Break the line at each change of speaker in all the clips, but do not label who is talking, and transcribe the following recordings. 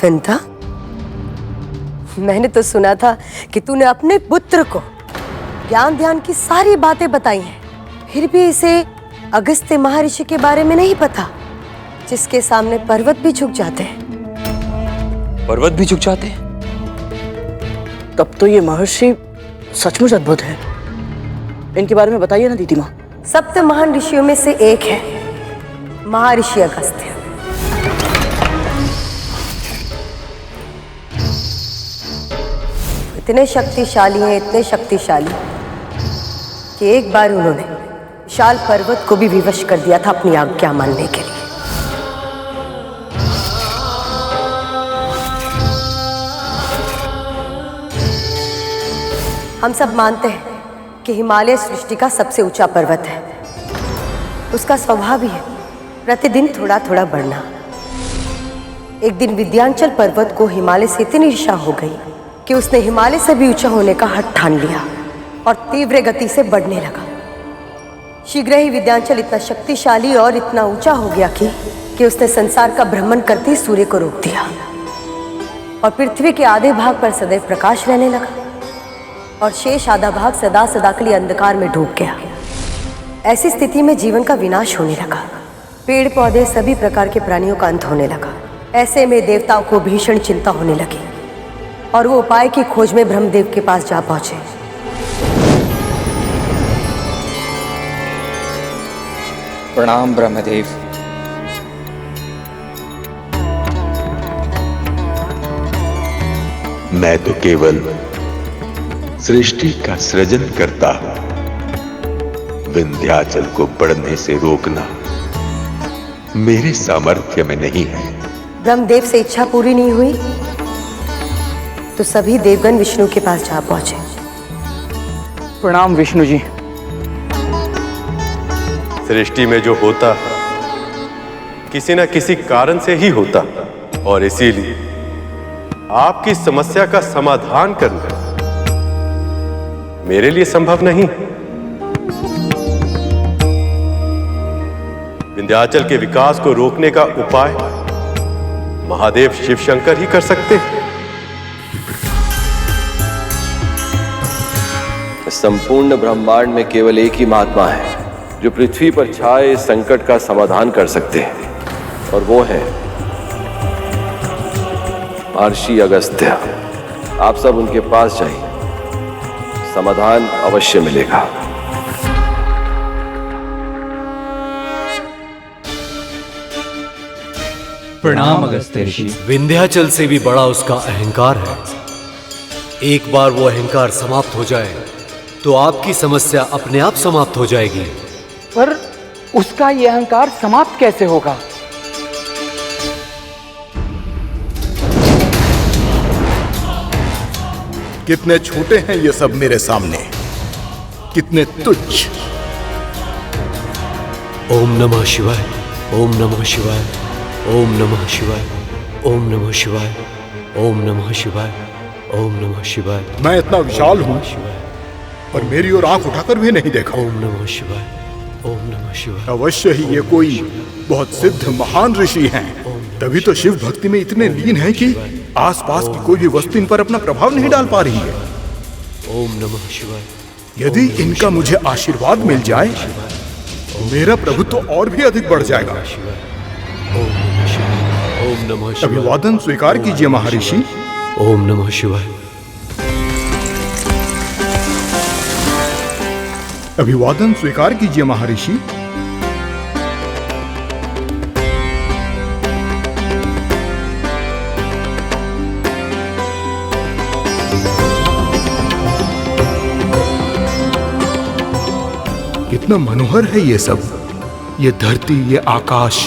विंता, मैंने तो सुना था कि तूने अपने पुत्र को ज्ञान ध्यान की सारी बातें बताई हैं, फिर भी इसे अगस्त्य महर्षि के बारे में नहीं पता, जिसके सामने पर्वत भी झुक जाते हैं।
पर्वत भी झुक जाते हैं?
तब तो ये महर्षि सचमुच अद्भुत है। इनके बारे में बताइए ना दीदी माँ।
सप्त महान ऋषियों में से एक है महर्षि अगस्त्य। इतने शक्तिशाली हैं, इतने शक्तिशाली कि एक बार उन्होंने विशाल पर्वत को भी विवश कर दिया था अपनी आज्ञा मानने के लिए। हम सब मानते हैं कि हिमालय सृष्टि का सबसे ऊंचा पर्वत है। उसका स्वभाव ही है प्रतिदिन थोड़ा थोड़ा बढ़ना। एक दिन विंध्याचल पर्वत को हिमालय से इतनी ईर्ष्या हो गई कि उसने हिमालय से भी ऊंचा होने का हठ ठान लिया और तीव्र गति से बढ़ने लगा। शीघ्र ही विंध्याचल इतना शक्तिशाली और इतना ऊंचा हो गया कि उसने संसार का भ्रमण करते ही सूर्य को रोक दिया और पृथ्वी के आधे भाग पर सदैव प्रकाश रहने लगा और शेष आधा भाग सदा सदा के लिए अंधकार में डूब गया। ऐसी स्थिति में जीवन का विनाश होने लगा। पेड़ पौधे सभी प्रकार के प्राणियों का अंत होने लगा। ऐसे में देवताओं को भीषण चिंता होने लगी और वो उपाय की खोज में ब्रह्मदेव के पास जा पहुंचे।
प्रणाम ब्रह्मदेव।
मैं तो केवल सृष्टि का सृजन करता हूं। विंध्याचल को बढ़ने से रोकना मेरे सामर्थ्य में नहीं है।
ब्रह्मदेव से इच्छा पूरी नहीं हुई तो सभी देवगण विष्णु के पास जा पहुंचे।
प्रणाम विष्णु जी।
सृष्टि में जो होता किसी न किसी कारण से ही होता और इसीलिए आपकी समस्या का समाधान करना मेरे लिए संभव नहीं। विंध्याचल के विकास को रोकने का उपाय महादेव शिव शंकर ही कर सकते हैं।
संपूर्ण ब्रह्मांड में केवल एक ही महात्मा है जो पृथ्वी पर छाए इस संकट का समाधान कर सकते हैं और वो है महर्षि अगस्त्य। आप सब उनके पास जाइए, समाधान अवश्य मिलेगा।
प्रणाम अगस्त्य ऋषि। विंध्याचल से भी बड़ा उसका अहंकार है। एक बार वो अहंकार समाप्त हो जाए तो आपकी समस्या अपने आप समाप्त हो जाएगी।
पर उसका यह अहंकार समाप्त कैसे होगा?
कितने छोटे हैं ये सब मेरे सामने, कितने तुच्छ।
ओम नमः शिवाय, ओम नमः शिवाय, ओम नमः शिवाय, ओम नमः शिवाय, ओम नमः शिवाय, ओम नमः शिवाय।
मैं इतना विशाल हूं और मेरी ओर आंख उठाकर भी नहीं देखा।
ओम नमः शिवाय, ओम नमः शिवाय।
अवश्य ही ये कोई बहुत सिद्ध महान ऋषि हैं। तभी तो शिव भक्ति में इतने लीन हैं कि आसपास की कोई भी वस्तु इन पर अपना प्रभाव नहीं डाल पा रही है।
ओम नमः शिवाय।
यदि इनका मुझे आशीर्वाद मिल जाए तो मेरा प्रभुत्व तो और भी अधिक बढ़ जाएगा।
ओम नमः शिवाय।
अभिवादन स्वीकार कीजिए महर्षि।
ओम नमः शिवाय।
अभिवादन स्वीकार कीजिए महर्षि। कितना मनोहर है ये सब, ये धरती, ये आकाश।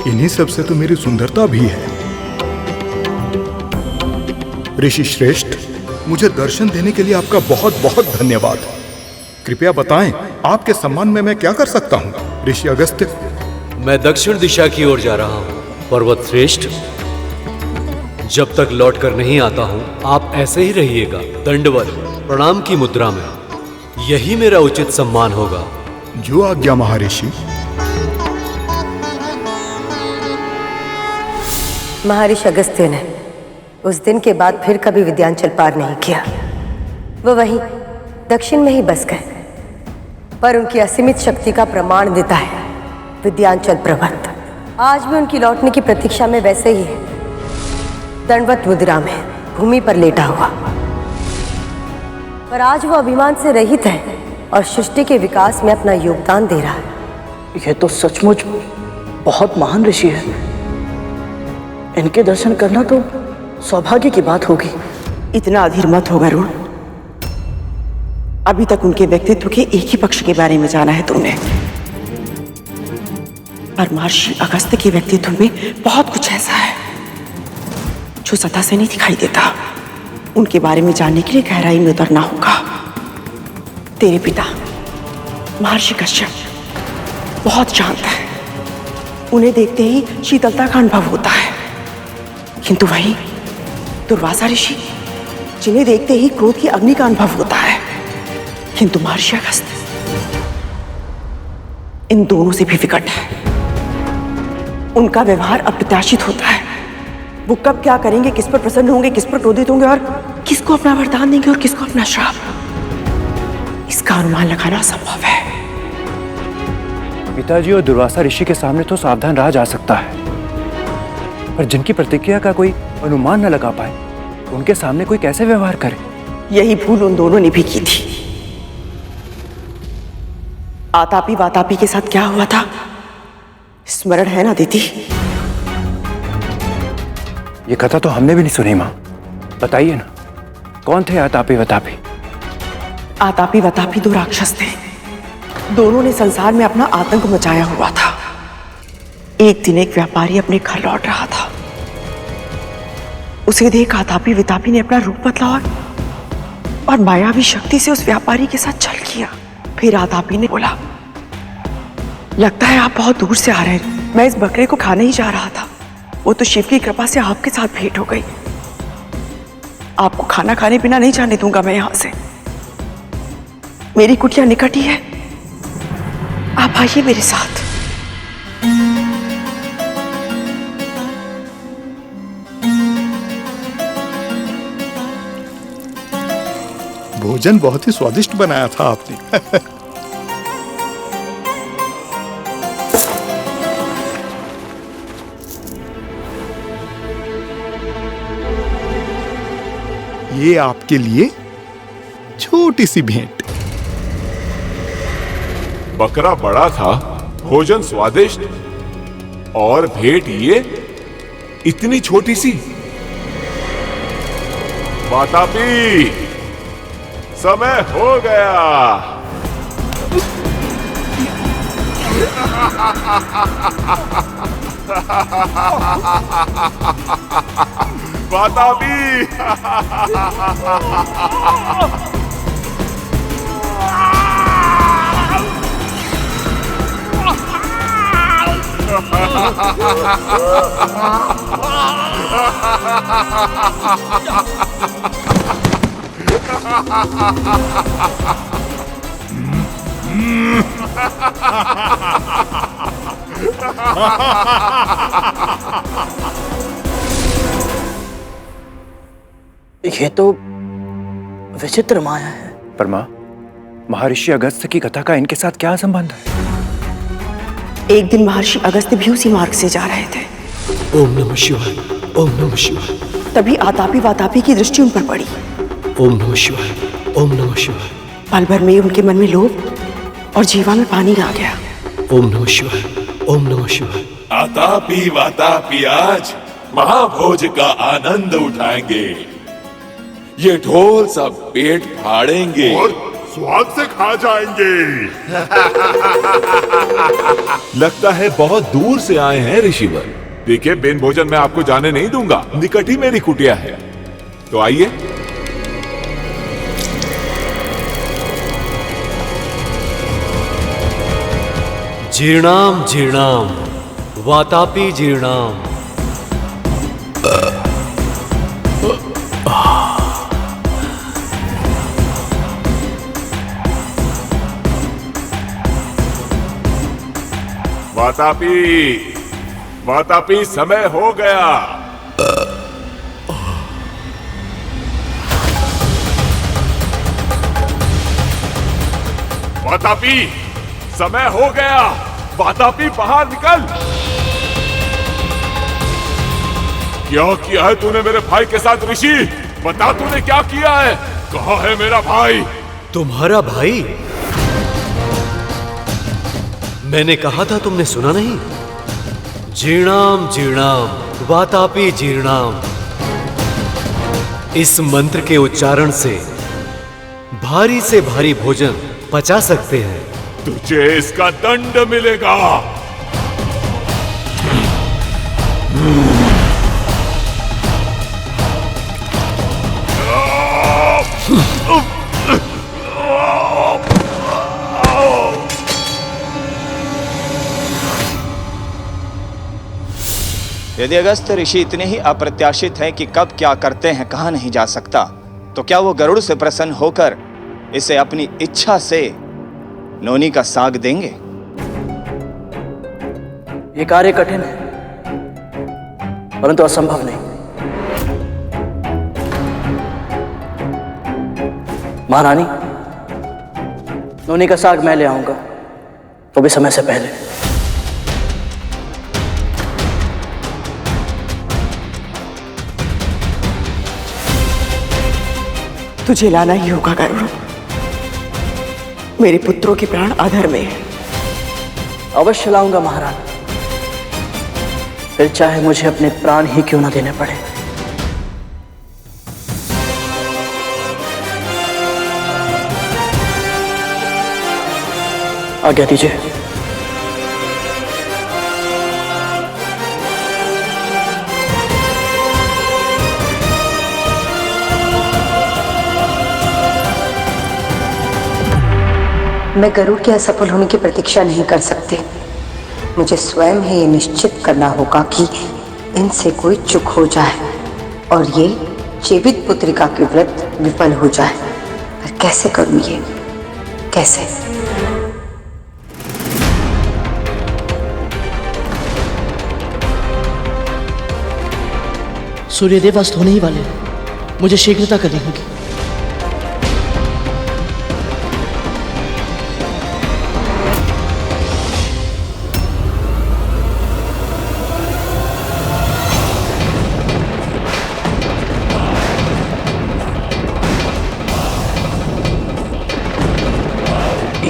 इन्हीं सब से तो मेरी सुंदरता भी है। ऋषि श्रेष्ठ, मुझे दर्शन देने के लिए आपका बहुत बहुत धन्यवाद। कृपया बताएं, आपके सम्मान में मैं क्या कर सकता हूं? ऋषि अगस्त्य।
मैं दक्षिण दिशा की ओर जा रहा हूं। पर्वत श्रेष्ठ, जब तक लौट कर नहीं आता हूं आप ऐसे ही रहिएगा, दंडवत प्रणाम की मुद्रा में। यही मेरा उचित सम्मान होगा।
जो आज्ञा महर्षि।
महर्षि अगस्त्य ने उस दिन के बाद फिर कभी विद्यांचल पार नहीं किया। वो वहीं दक्षिण में ही बस गए। पर उनकी असीमित शक्ति का प्रमाण देता है विद्यांचल पर्वत आज भी उनकी लौटने की प्रतीक्षा में वैसे ही है, दंडवत मुद्रा में भूमि पर लेटा हुआ। पर आज वो अभिमान से रहित है और सृष्टि के विकास में अपना योगदान दे रहा है।
यह तो सचमुच बहुत महान ऋषि है। इनके दर्शन करना तो सौभाग्य की बात होगी।
इतना अधीर मत हो गरुड़। अभी तक उनके व्यक्तित्व के एक ही पक्ष के बारे में जाना है तुमने, पर महर्षि अगस्त्य के व्यक्तित्व में बहुत कुछ ऐसा है जो सतह से नहीं दिखाई देता। उनके बारे में जानने के लिए गहराई में उतरना होगा। तेरे पिता महर्षि कश्यप बहुत शांत है। उन्हें देखते ही शीतलता का अनुभव होता है, किंतु वही दुर्वासा ऋषि, जिन्हें देखते ही क्रोध की अग्नि का अनुभव होता है, किंतु महर्षि अगस्त्य इन दोनों से भी विकट है। उनका व्यवहार अप्रत्याशित होता है। वो कब क्या करेंगे, किस पर प्रसन्न होंगे, किस पर क्रोधित होंगे और किसको अपना वरदान देंगे और किसको अपना श्राप, इसका अनुमान लगाना असंभव है।
पिताजी और दुर्वासा ऋषि के सामने तो सावधान रहा जा सकता है, पर जिनकी प्रतिक्रिया का कोई अनुमान न लगा पाए, उनके सामने कोई कैसे व्यवहार करे?
यही भूल उन दोनों ने भी की थी। आतापी वातापी के साथ क्या हुआ था, स्मरण है ना दीदी?
ये कथा तो हमने भी नहीं सुनी माँ, बताइए ना, कौन थे आतापी वतापी?
आतापी वतापी दो राक्षस थे। दोनों ने संसार में अपना आतंक मचाया हुआ था। एक दिन एक व्यापारी अपने घर लौट रहा था। उसे देख आतापी वितापी ने अपना रूप बदला और मायावी शक्ति से उस व्यापारी के साथ छल किया। फिर आतापी ने बोला, लगता है आप बहुत दूर से आ रहे हैं। मैं इस बकरे को खाने ही जा रहा था, वो तो शिव की कृपा से आपके साथ भेंट हो गई। आपको खाना खाने बिना नहीं जाने दूंगा मैं यहां से। मेरी कुटिया निकट ही है, आप आइए मेरे साथ।
भोजन बहुत ही स्वादिष्ट बनाया था आपने। ये आपके लिए छोटी सी भेंट।
बकरा बड़ा था, भोजन स्वादिष्ट, और भेंट ये इतनी छोटी सी। वातापी, समय हो गया। वातापी,
ये तो विचित्र माया है।
पर माँ, महर्षि अगस्त्य की कथा का इनके साथ क्या संबंध है?
एक दिन महर्षि अगस्त्य भी उसी मार्ग से जा रहे थे।
ओम नमः शिवाय, ओम नमः शिवाय।
तभी आतापी वातापी की दृष्टि उन पर पड़ी।
ओम नमः शिवाय, ओम नमः शिवाय।
पल भर में उनके मन में लोभ और जीवा में पानी आ गया।
ओम नमः शिवाय, ओम नमः शिवाय।
आतापी वातापी आज महाभोज का आनंद उठाएंगे। ये ढोल सब पेट फाड़ेंगे और स्वाद से खा जाएंगे। लगता है बहुत दूर से आए हैं ऋषिवर। देखिए, बिन भोजन मैं आपको जाने नहीं दूंगा। निकट ही मेरी कुटिया है, तो आइए।
जीर्णाम जीर्णाम वातापी जीर्णाम।
वातापी, वातापी, समय हो गया। वातापी, समय हो गया। वातापी बाहर निकल। क्या किया है तूने मेरे भाई के साथ ऋषि? बता तूने क्या किया है? कहाँ है मेरा भाई?
तुम्हारा भाई? मैंने कहा था, तुमने सुना नहीं? जीर्णाम जीर्णाम वातापी जीर्णाम। इस मंत्र के उच्चारण से भारी से भारी भोजन पचा सकते हैं।
तुझे इसका दंड मिलेगा।
यदि अगस्त ऋषि इतने ही अप्रत्याशित हैं कि कब क्या करते हैं कहा नहीं जा सकता, तो क्या वो गरुड़ से प्रसन्न होकर इसे अपनी इच्छा से नोनी का साग देंगे?
ये कार्य कठिन है, परंतु असंभव नहीं। महारानी, नोनी का साग मैं ले आऊंगा, वो भी समय से पहले।
तुझे लाना ही होगा गरुड़। मेरे पुत्रों के प्राण अधर में है।
अवश्य लाऊंगा महारानी, फिर चाहे मुझे अपने प्राण ही क्यों ना देने पड़े। आज्ञा दीजिए।
मैं गरुड़ के असफल होने की प्रतीक्षा नहीं कर सकती। मुझे स्वयं ही ये निश्चित करना होगा कि इनसे कोई चूक हो जाए और ये जीवित पुत्रिका के व्रत विफल हो जाए। पर कैसे करूं ये? कैसे?
सूर्यदेव अस्त होने ही वाले हैं। मुझे शीघ्रता करनी होगी।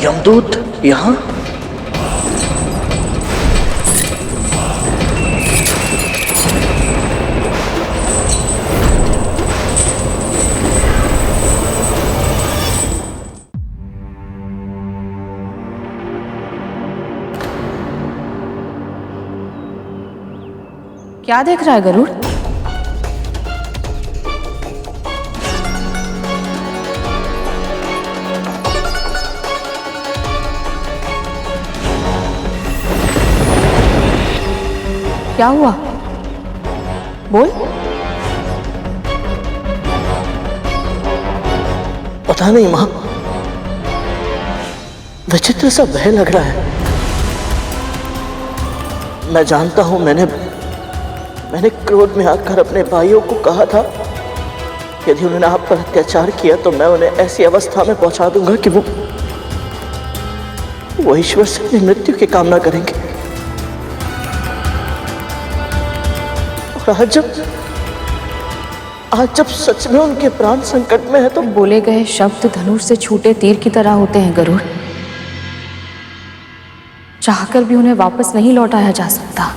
यमदूत यहाँ?
क्या देख रहा है गरुड़? क्या हुआ? बोल।
पता नहीं मां, विचित्र सा भय लग रहा है। मैं जानता हूं मैंने क्रोध में आकर अपने भाइयों को कहा था यदि उन्होंने आप पर अत्याचार किया तो मैं उन्हें ऐसी अवस्था में पहुंचा दूंगा कि वो ईश्वर से अपनी मृत्यु की कामना करेंगे। और आज जब सच में उनके प्राण संकट में है तो
बोले गए शब्द धनुष से छूटे तीर की तरह होते हैं गरुड़। चाहकर भी उन्हें वापस नहीं लौटाया जा सकता।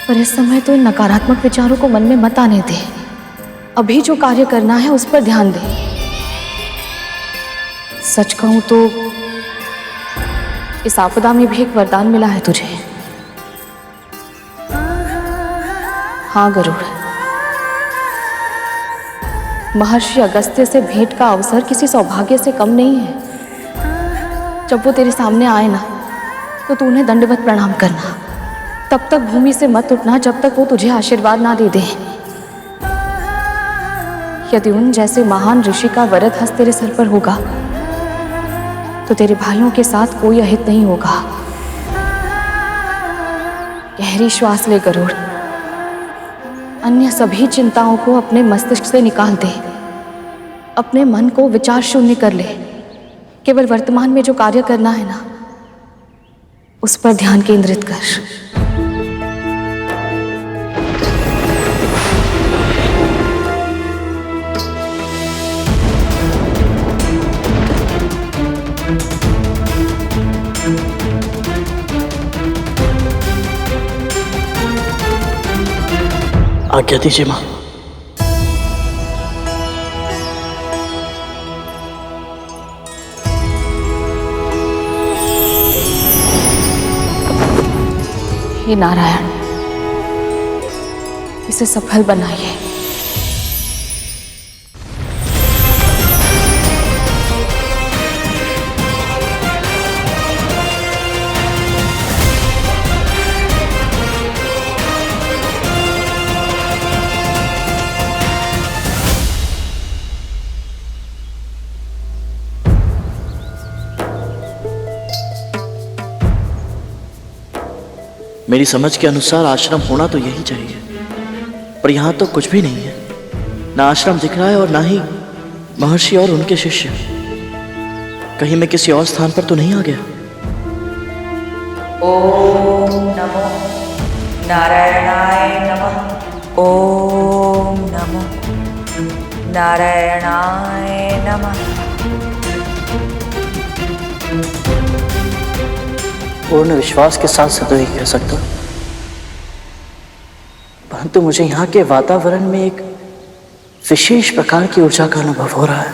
पर इस समय तो इन नकारात्मक विचारों को मन में मत आने दे। अभी जो कार्य करना है उस पर ध्यान दे। सच कहूं तो इस आपदा में भी एक वरदान मिला है तुझे। हाँ गरुड़, महर्षि अगस्त्य से भेंट का अवसर किसी सौभाग्य से कम नहीं है। जब वो तेरे सामने आए ना तो तू उन्हें दंडवत प्रणाम करना। तब तक भूमि से मत उठना जब तक वो तुझे आशीर्वाद ना दे दे। यदि उन जैसे महान ऋषि का वरद हस्त तेरे सर पर होगा तो तेरे भाइयों के साथ कोई अहित नहीं होगा। गहरी श्वास ले गरुड़, अन्य सभी चिंताओं को अपने मस्तिष्क से निकाल दे। अपने मन को विचार शून्य कर ले। केवल वर्तमान में जो कार्य करना है ना, उस पर ध्यान केंद्रित कर।
आज्ञा दीजिए मां।
हे नारायण, इसे सफल बनाइए।
मेरी समझ के अनुसार आश्रम होना तो यही चाहिए, पर यहाँ तो कुछ भी नहीं है। ना आश्रम दिख रहा है और ना ही महर्षि और उनके शिष्य। कहीं मैं किसी और स्थान पर तो नहीं आ गया?
ओम नमो नारायणाय नमः। ओम नमो नारायणाय नमः।
पूर्ण विश्वास के साथ से तो ही कह सकता, परंतु मुझे यहाँ के वातावरण में एक विशेष प्रकार की ऊर्जा का अनुभव हो रहा है।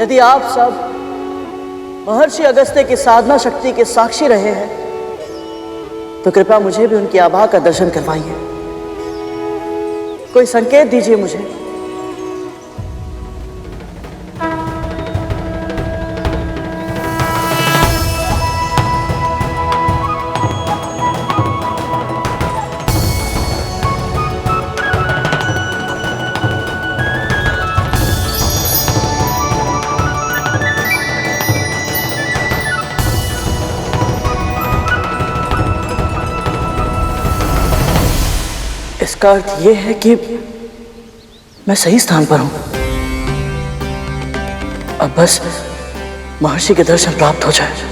यदि आप सब महर्षि अगस्त्य की साधना शक्ति के साक्षी रहे हैं, तो कृपया मुझे भी उनकी आभा का दर्शन करवाइए। कोई संकेत दीजिए मुझे। इसका अर्थ यह है कि मैं सही स्थान पर हूं। अब बस महर्षि के दर्शन प्राप्त हो जाए।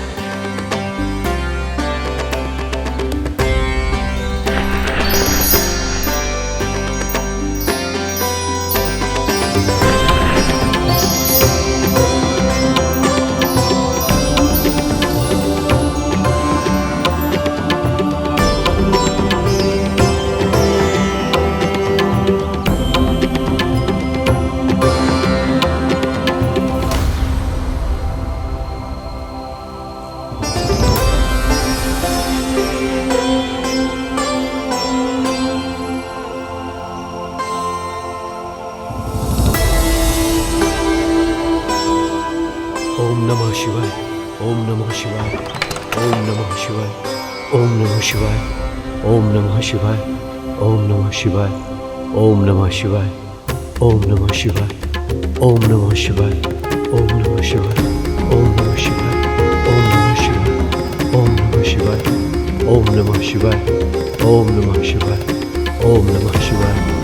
ओम नमः शिवाय। ओम नमः शिवाय। ओम नमः शिवाय। ओम नमः शिवाय। ओम नमः शिवाय। ओम नमः शिवाय। ओम नमः शिवाय। ओम नमः शिवाय। ओम नमः शिवाय। ओम नमः शिवाय। ओम नमः शिवाय। ओम नमः शिवाय। ओम नमः शिवाय। ओम नमः शिवाय। ओम नमः शिवाय। ओम नमः शिवाय।